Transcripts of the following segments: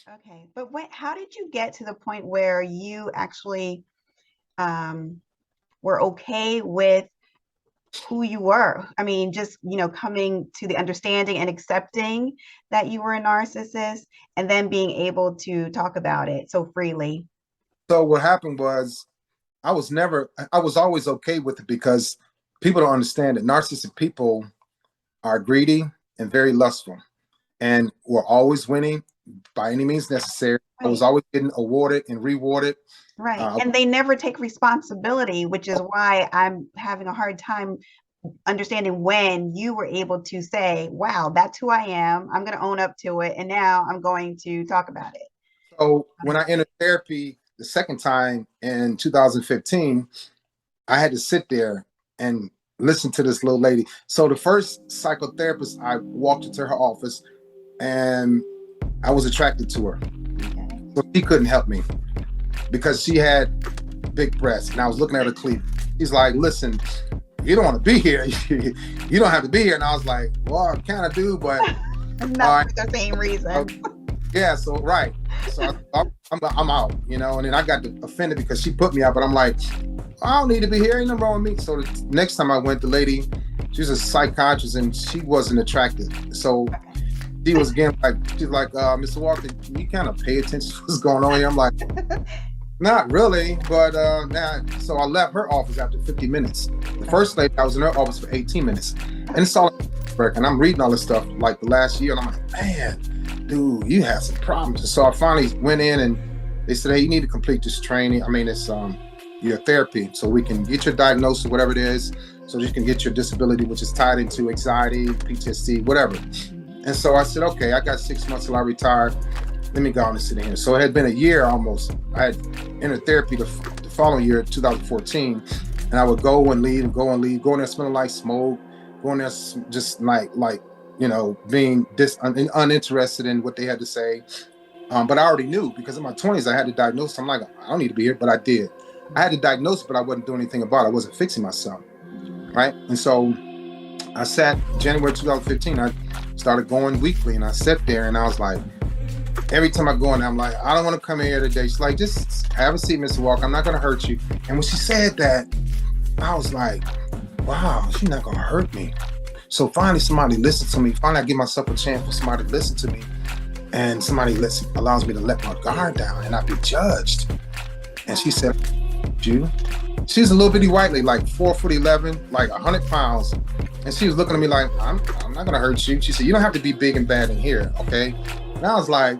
Okay. But how did you get to the point where you actually um, were okay with who you were? I mean, just, coming to the understanding and accepting that you were a narcissist and then being able to talk about it so freely. So what happened was I was always okay with it because people don't understand that narcissistic people are greedy and very lustful and were always winning by any means necessary. I was Right. always getting awarded and rewarded. Right. Uh, And they never take responsibility, which is why I'm having a hard time understanding when you were able to say, wow, that's who I am. I'm going to own up to it. And now I'm going to talk about it. so when I entered therapy the second time in 2015, I had to sit there and listen to this little lady. So the first psychotherapist, I walked into her office and I was attracted to her. Okay. So she couldn't help me because she had big breasts and I was looking at her cleavage. She's like, listen, if you don't want to be here, you don't have to be here. And I was like, well, I kind of do, but all Not right. for the same Uh, reason. yeah, so right. So I'm out, and then I got offended because she put me out, but I'm like, I don't need to be here. Ain't nothing wrong with me. So the next time I went, the lady, she was a psychiatrist and she wasn't attractive. So she was again like, she's like, Mr. Walker, can you kind of pay attention to what's going on here? I'm like, not really, but now, so I left her office after 50 minutes. The first lady, I was in her office for 18 minutes. And it's all and I'm reading all this stuff like the last year, and I'm like, man, dude, you have some problems. So I finally went in and they said, hey, you need to complete this training. I mean, it's your therapy, so we can get your diagnosis, whatever it is, so you can get your disability, which is tied into anxiety, PTSD, whatever. And so I said, okay, I got 6 months till I retire. Let me go on and sit in here. So it had been a year almost. I had entered therapy the following year, 2014, and I would go and leave, go in there smelling like smoke, go in there just being uninterested in what they had to say. But I already knew because in my 20s I had to diagnose. I'm like, I don't need to be here, but I did. I had to diagnose, but I wasn't doing anything about it. I wasn't fixing myself, right? And so I sat January 2015. I started going weekly, and I sat there, and I was like, every time I go in, I'm like, I don't want to come in here today. She's like, just have a seat, Mr. Walker. I'm not going to hurt you. And when she said that, I was like, wow, she's not going to hurt me. So finally, somebody listened to me. Finally, I give myself a chance for somebody to listen to me. And somebody allows me to let my guard down and not be judged. And she said, you? She's a little bitty white lady, like 4'11", like 100 pounds. And she was looking at me like, I'm not going to hurt you. She said, you don't have to be big and bad in here, okay? And I was like,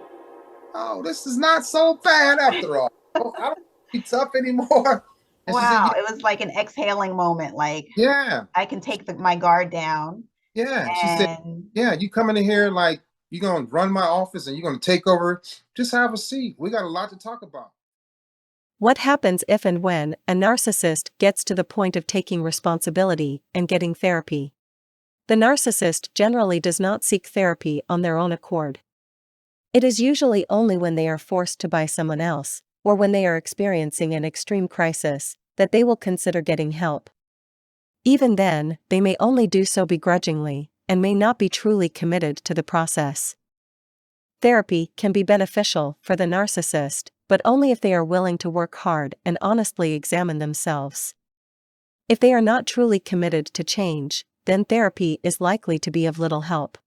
oh, this is not so bad after all. I don't be tough anymore. And she said, Wow, it was like an exhaling moment, like yeah, I can take my guard down yeah. She said, and yeah, you come in here like you're going to run my office and you're going to take over. Just have a seat. We got a lot to talk about. What happens if and when a narcissist gets to the point of taking responsibility and getting therapy? The narcissist generally does not seek therapy on their own accord. It is usually only when they are forced to by someone else, or when they are experiencing an extreme crisis, that they will consider getting help. Even then, they may only do so begrudgingly, and may not be truly committed to the process. Therapy can be beneficial for the narcissist, but only if they are willing to work hard and honestly examine themselves. If they are not truly committed to change, then therapy is likely to be of little help.